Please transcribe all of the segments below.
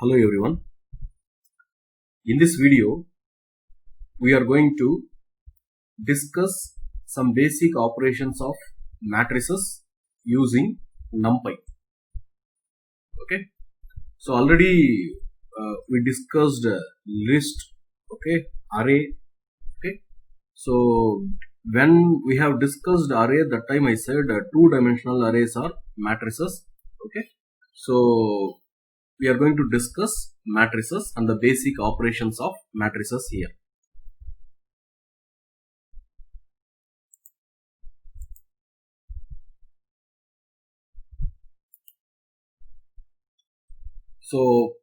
Hello everyone. In this video, we are going to discuss some basic operations of matrices using NumPy. Okay. So already we discussed list, okay, array. Okay. So when we have discussed array, that time I said two-dimensional arrays are matrices. Okay. So we are going to discuss matrices and the basic operations of matrices here. So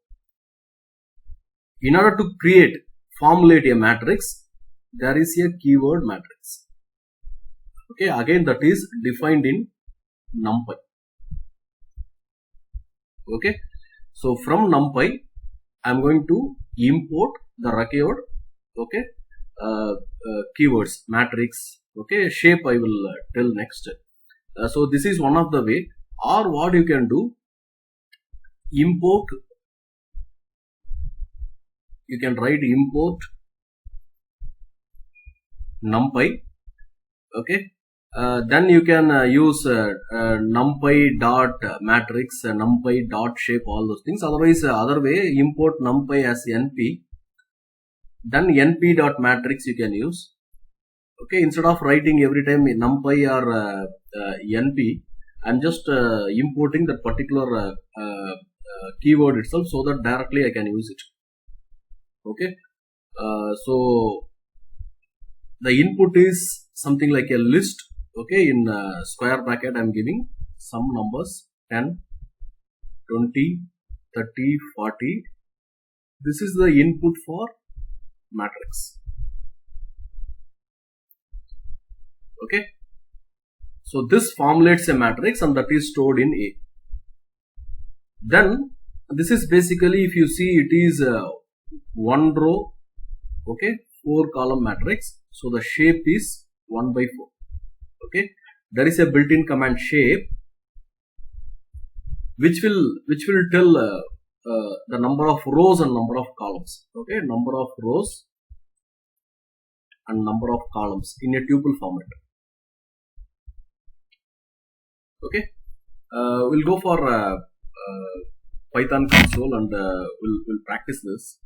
in order to formulate a matrix, there is a keyword matrix. Okay, again that is defined in NumPy. Okay, so from NumPy, I am going to import the required keywords, matrix. Okay, shape I will tell next. So this is one of the way, or what you can do, import. You can write import NumPy. Okay. Then you can use NumPy dot matrix, NumPy dot shape, all those things. Otherwise, other way, import NumPy as NP. Then NP dot matrix you can use. Okay, instead of writing every time NumPy or NP, I'm just importing that particular keyword itself, so that directly I can use it. Okay, so the input is something like a list. Okay, in square bracket I am giving some numbers 10, 20, 30, 40. This is the input for matrix. Okay, so this formulates a matrix and that is stored in A. Then this is basically, if you see, it is one row, okay, 4 column matrix. So the shape is 1 by 4. Okay, there is a built-in command shape which will tell the number of rows and number of columns. Okay, number of rows and number of columns in a tuple format. Okay, we'll go for Python console and we'll practice this.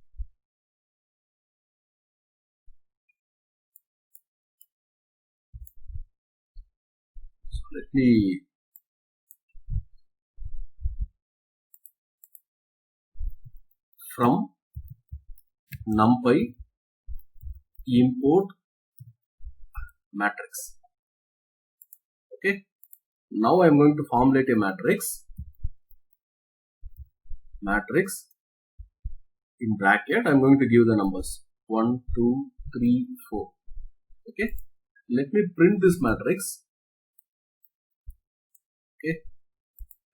So let me from NumPy import matrix. Okay, now I am going to formulate a matrix. Matrix in bracket, I am going to give the numbers 1, 2, 3, 4. Okay, let me print this matrix. Okay,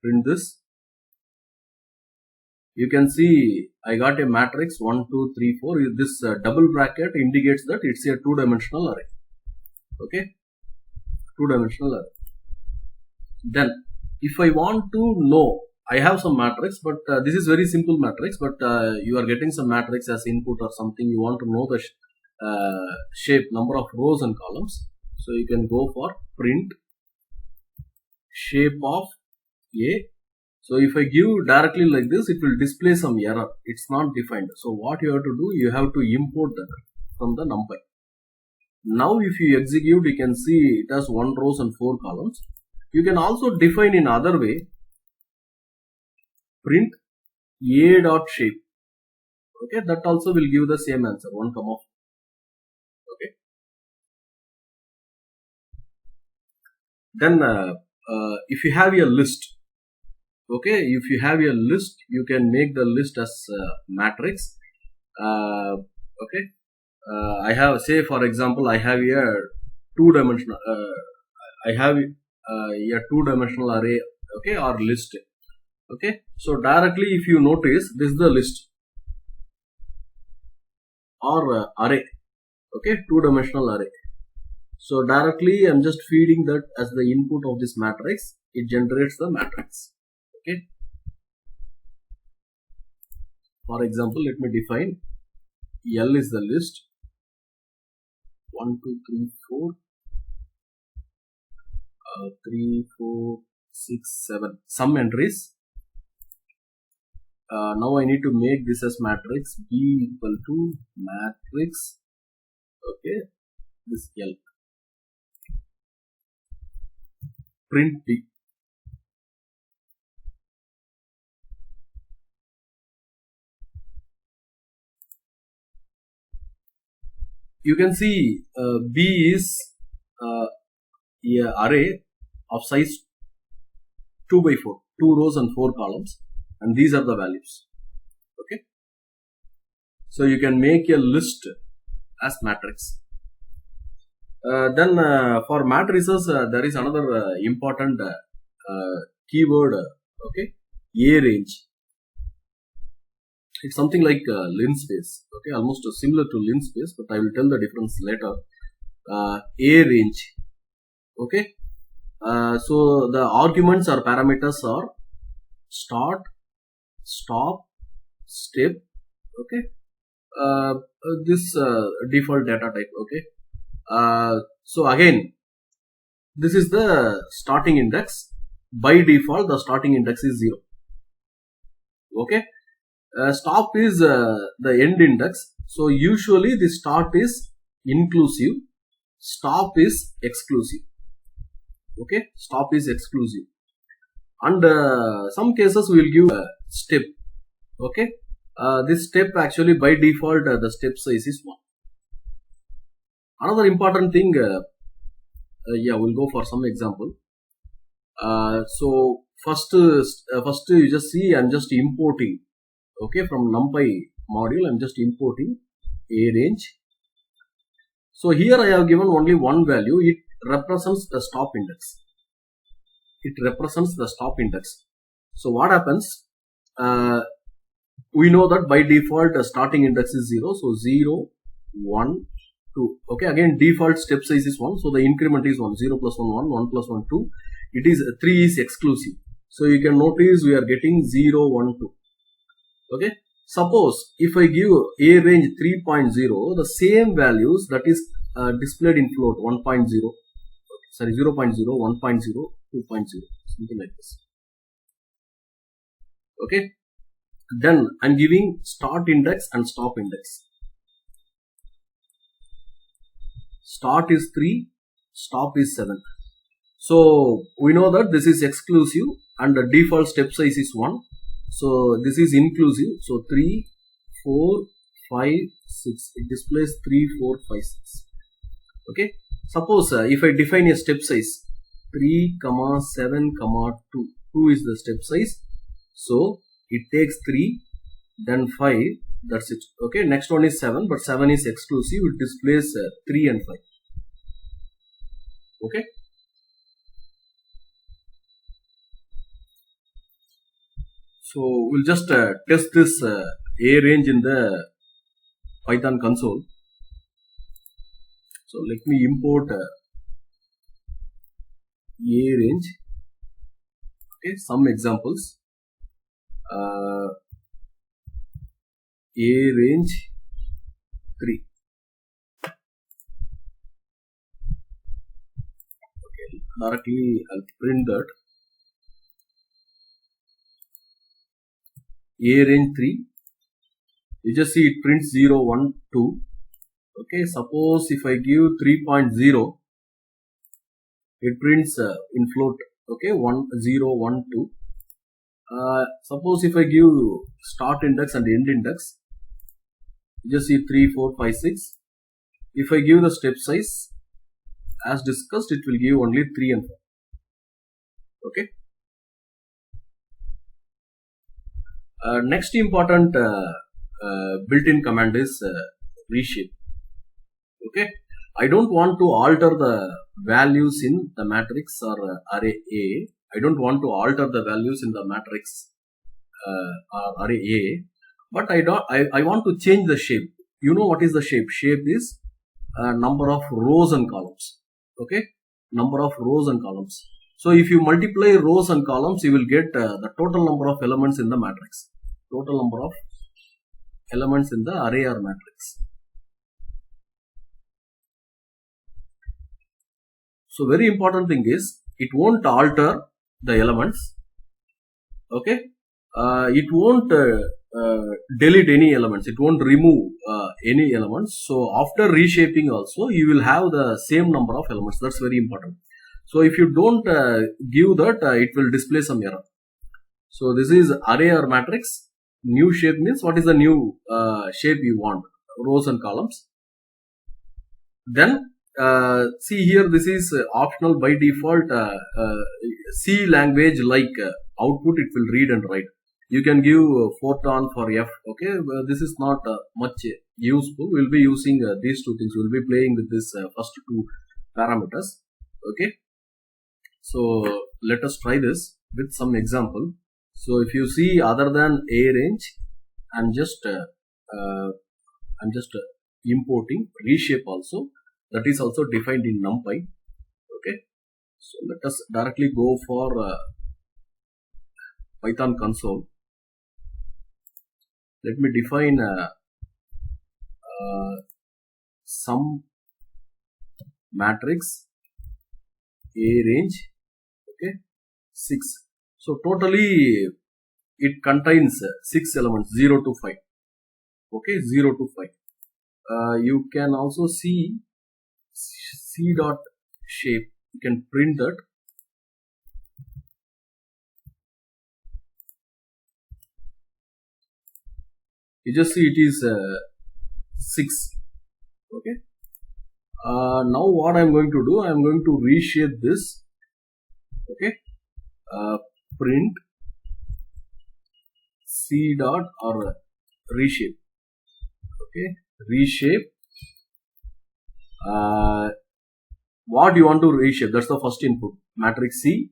print this. You can see I got a matrix 1, 2, 3, 4. This double bracket indicates that it's a two-dimensional array. Okay, two-dimensional array. Then if I want to know, I have some matrix, but this is very simple matrix, but you are getting some matrix as input or something. You want to know the shape, number of rows and columns. So you can go for print shape of A. So if I give directly like this, it will display some error. It's not defined. So what you have to do, you have to import that from the NumPy. Now if you execute, you can see it has 1 rows and 4 columns. You can also define in other way, print A dot shape. Okay, that also will give the same answer, 1, 4. Okay. Then if you have a list, okay, if you have a list, you can make the list as matrix. Okay, I have, say for example, I have a two-dimensional. I have a two-dimensional array. Okay, or list. Okay, so directly if you notice, this is the list or array. Okay, two-dimensional array. So directly I am just feeding that as the input of this matrix. It generates the matrix. Okay, For example, let me define L is the list 1, 2, 3, 4, 3, 4, 6, 7 some entries. Now I need to make this as matrix B equal to matrix, okay, this L, print B. You can see B is an array of size 2 by 4, 2 rows and 4 columns, and these are the values. Okay, so you can make a list as matrix. Then for matrices there is another important keyword, okay, A range. It's something like linspace, okay, almost similar to linspace, but I will tell the difference later. A range, okay. So the arguments or parameters are start, stop, step, okay. This default data type, okay. So again, this is the starting index. By default, the starting index is 0. Okay. Stop is the end index. So usually the start is inclusive, stop is exclusive. Okay, stop is exclusive, and some cases we will give a step. Okay, this step actually by default the step size is 1. Another important thing, yeah, we'll go for some example. So first you just see I'm just importing, okay, from NumPy module I'm just importing A range. So here I have given only one value. It represents the stop index. It represents the stop index. So what happens? We know that by default the starting index is 0. So 0, 1, 2. Okay, again default step size is 1. So the increment is 1. 0 plus 1, 1. 1 plus 1, 2. It is 3 is exclusive. So you can notice we are getting 0, 1, 2. Okay. Suppose if I give A range 3.0, the same values that is displayed in float 1.0, sorry 0.0, 1.0, 2.0, something like this. Okay. Then I'm giving start index and stop index. Start is 3, stop is 7. So we know that this is exclusive and the default step size is 1. So this is inclusive. So 3, 4, 5, 6. It displays 3, 4, 5, 6. Okay. Suppose if I define a step size 3, 7, 2. 2 is the step size. So it takes 3, then 5. That's it. Okay. Next one is 7, but 7 is exclusive. It displays 3 and 5. Okay. So we'll just test this A range in the Python console. So let me import A range. Okay, some examples. A range 3. Okay, directly I'll print that. A range 3, you just see it prints 0, 1, 2. Okay, suppose if I give 3.0, it prints in float, okay, 1, 0, 1, 2. Suppose if I give start index and end index, you just see 3, 4, 5, 6. If I give the step size, as discussed, it will give only 3 and 4. Okay. Next important built-in command is reshape. Okay, I don't want to alter the values in the matrix or array A. I don't want to alter the values in the matrix or array A, but I want to change the shape. You know what is the shape? Shape is number of rows and columns. Okay, number of rows and columns. So if you multiply rows and columns, you will get the total number of elements in the matrix. Total number of elements in the array or matrix. So very important thing is it won't alter the elements. Okay, it won't delete any elements. It won't remove any elements. So after reshaping also you will have the same number of elements. That's very important. So if you don't give that, it will display some error. So this is array or matrix. New shape means what is the new shape you want, rows and columns. Then see here, this is optional by default. C language like output it will read and write. You can give Fortran for F. Okay, this is not much useful. We'll be using these two things. We'll be playing with this first two parameters. Okay, so let us try this with some example. So if you see, other than arange, I'm just importing reshape also. That is also defined in NumPy. Okay, so let us directly go for Python console. Let me define some matrix arange. Okay, 6. So totally it contains 6 elements, 0 to 5. Okay, 0 to 5. You can also see C dot shape. You can print that. You just see it is 6. Okay. Now what I am going to do, I am going to reshape this. Okay. Print C dot or reshape. Okay, reshape. What you want to reshape? That's the first input, matrix C.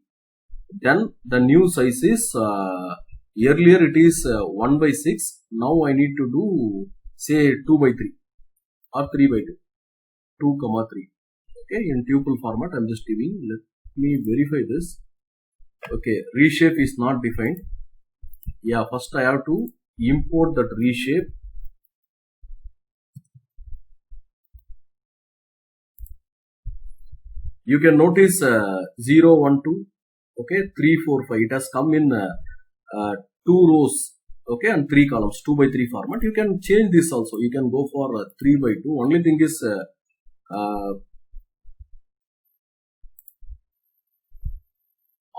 Then the new size is earlier it is 1 by 6. Now I need to do say 2 by 3 or 3 by 2, 2 comma 3. Okay, in tuple format I am just giving. Let me verify this. Okay, reshape is not defined. Yeah, first I have to import that reshape. You can notice 0, 1, 2, okay, 3, 4, 5. It has come in 2 rows, okay, and 3 columns, 2 by 3 format. You can change this also. You can go for 3 by 2. Only thing is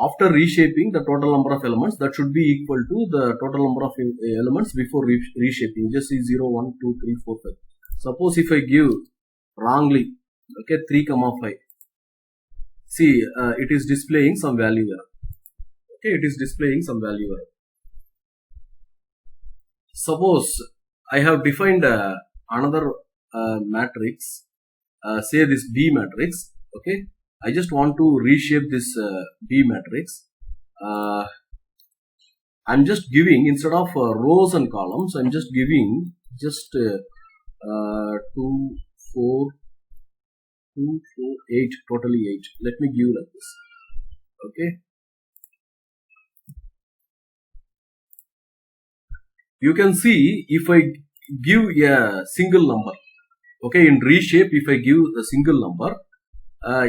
after reshaping, the total number of elements that should be equal to the total number of elements before reshaping. Just see 0, 1, 2, 3, 4, 5. Suppose if I give wrongly, okay, 3 comma 5. See, it is displaying some value error. Okay, it is displaying some value error. Suppose I have defined another matrix, say this B matrix. Okay, I just want to reshape this B matrix. I'm just giving, instead of rows and columns, I'm just giving just 2, 4, 2, 4, 8, totally 8. Let me give like this. Okay. You can see if I give a single number, okay, in reshape, if I give a single number,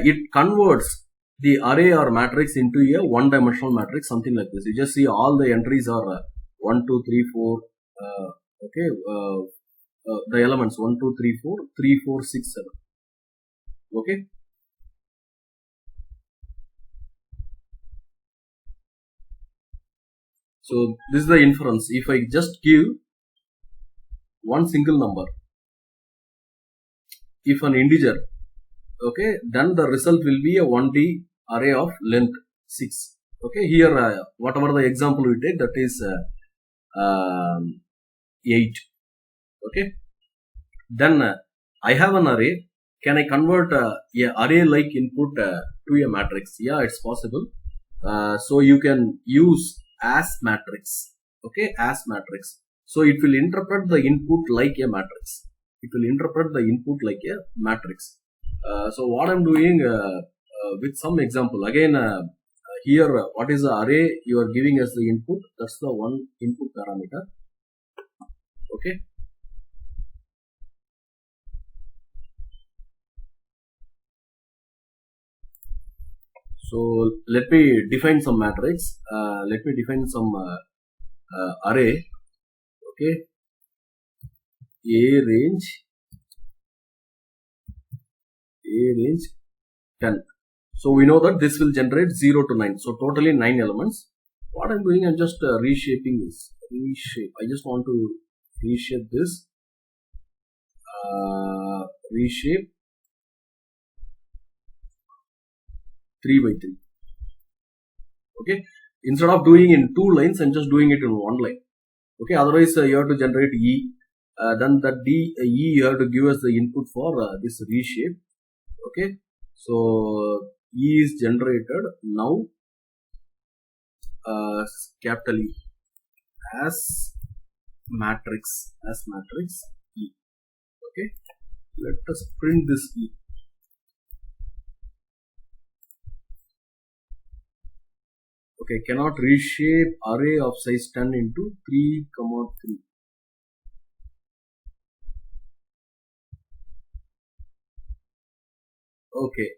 it converts the array or matrix into a one-dimensional matrix, something like this. You just see all the entries are 1, 2, 3, 4, okay, the elements 1, 2, 3, 4, 3, 4, 6, 7. Okay. So this is the inference. If I just give one single number, if an integer, okay, then the result will be a 1D array of length 6. Okay, here whatever the example we take, that is 8. Okay, then I have an array. Can I convert a array like input to a matrix? Yeah, it's possible. So you can use as matrix. Okay, as matrix. So it will interpret the input like a matrix. It will interpret the input like a matrix. So what I'm doing with some example again, here what is the array you are giving as the input? That's the one input parameter. Okay, let me define some matrix. Let me define some array. Okay, A range 10. So we know that this will generate 0 to 9. So totally 9 elements. What I'm doing, I'm just reshaping this. I just want to reshape this. Reshape 3 by 3. Okay. Instead of doing in 2 lines, I'm just doing it in 1 line. Okay. Otherwise, you have to generate E. Then the E you have to give us the input for this reshape. Okay. So E is generated now. Capital E as matrix E. Okay, let us print this E. Okay, cannot reshape array of size 10 into 3, 3. Okay.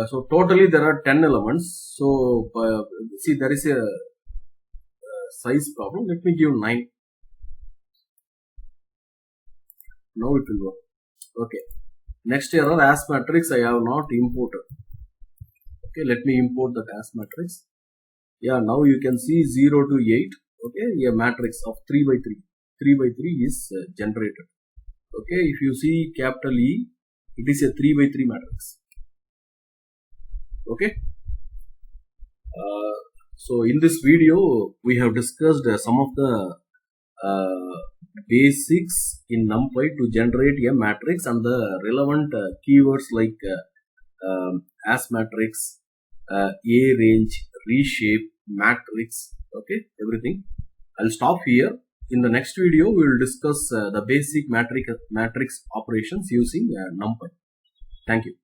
So totally there are 10 elements. So see, there is a size problem. Let me give 9. Now it will work. Okay. Next error, as matrix I have not imported. Okay, let me import that as matrix. Yeah, now you can see 0 to 8. Okay, a matrix of 3 by 3. 3 by 3 is generated. Okay, if you see capital E, it is a 3 by 3 matrix. Okay. So in this video, we have discussed some of the basics in NumPy to generate a matrix and the relevant keywords like as matrix, A range, reshape, matrix. Okay, everything. I'll stop here. In the next video, we will discuss the basic matrix operations using NumPy. Thank you.